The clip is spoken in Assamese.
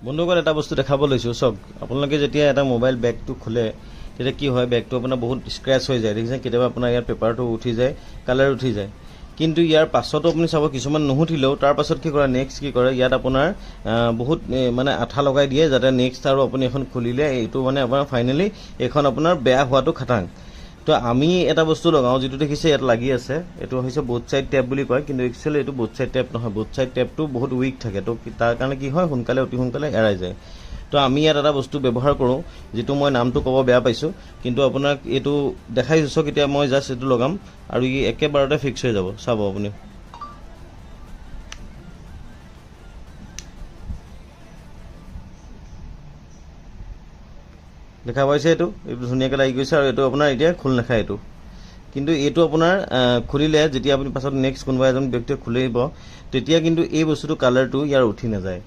বন্ধুসকল এটা বস্তু দেখাব লৈছোঁ চাওক আপোনালোকে যেতিয়া এটা মোবাইল বেগটো খোলে তেতিয়া কি হয় বেগটো আপোনাৰ বহুত স্ক্ৰেচ হৈ যায় দেখিছে কেতিয়াবা আপোনাৰ ইয়াৰ পেপাৰটো উঠি যায় কালাৰ উঠি যায় কিন্তু ইয়াৰ পাছতো আপুনি চাব কিছুমান নুঠিলেও তাৰ পাছত কি কৰে নেক্সট কি কৰে ইয়াত আপোনাৰ বহুত মানে আঠা লগাই দিয়ে যাতে নেক্সট আৰু আপুনি এখন খুলিলে এইটো মানে আপোনাৰ ফাইনেলি এখন আপোনাৰ বেয়া হোৱাটো খাটাং তো আমি এটা বস্তু লগাওঁ যেটো দেখিছে ইয়াত লাগি আছে এটো হৈছে বোথ সাইড টেপ বুলি কয় কিন্তু একচুয়ালি এটো বোথ সাইড টেপ নহয় বোথ সাইড টেপটো বহুত উইক থাকে তো তাৰ কাৰণে কি হয় সোনকালে অতি সোনকালে এৰাই যায় তো আমি ইয়াত এটা বস্তু ব্যৱহাৰ কৰোঁ যেটো মই নামটো ক'ব বেয়া পাইছোঁ কিন্তু আপোনাক এটো দেখাইছো কেতিয়া মই জাস্ট এটো লগাম আৰু ই একেবাৰতে ফিক্স হৈ যাব চাব আপুনি দেখা পাইছে এটো ধুনীয়াকৈ লাগি গৈছে আৰু এটো আপোনাৰ এতিয়া খুল নাখায় এটো কিন্তু এটো আপোনাৰ খুলিলে যেতিয়া আপুনি পাছত নেক্সট কোনোবা এজন ব্যক্তিয়ে খুলিব তেতিয়া কিন্তু এই বস্তুটো কালাৰটো ইয়াৰ উঠি নাযায়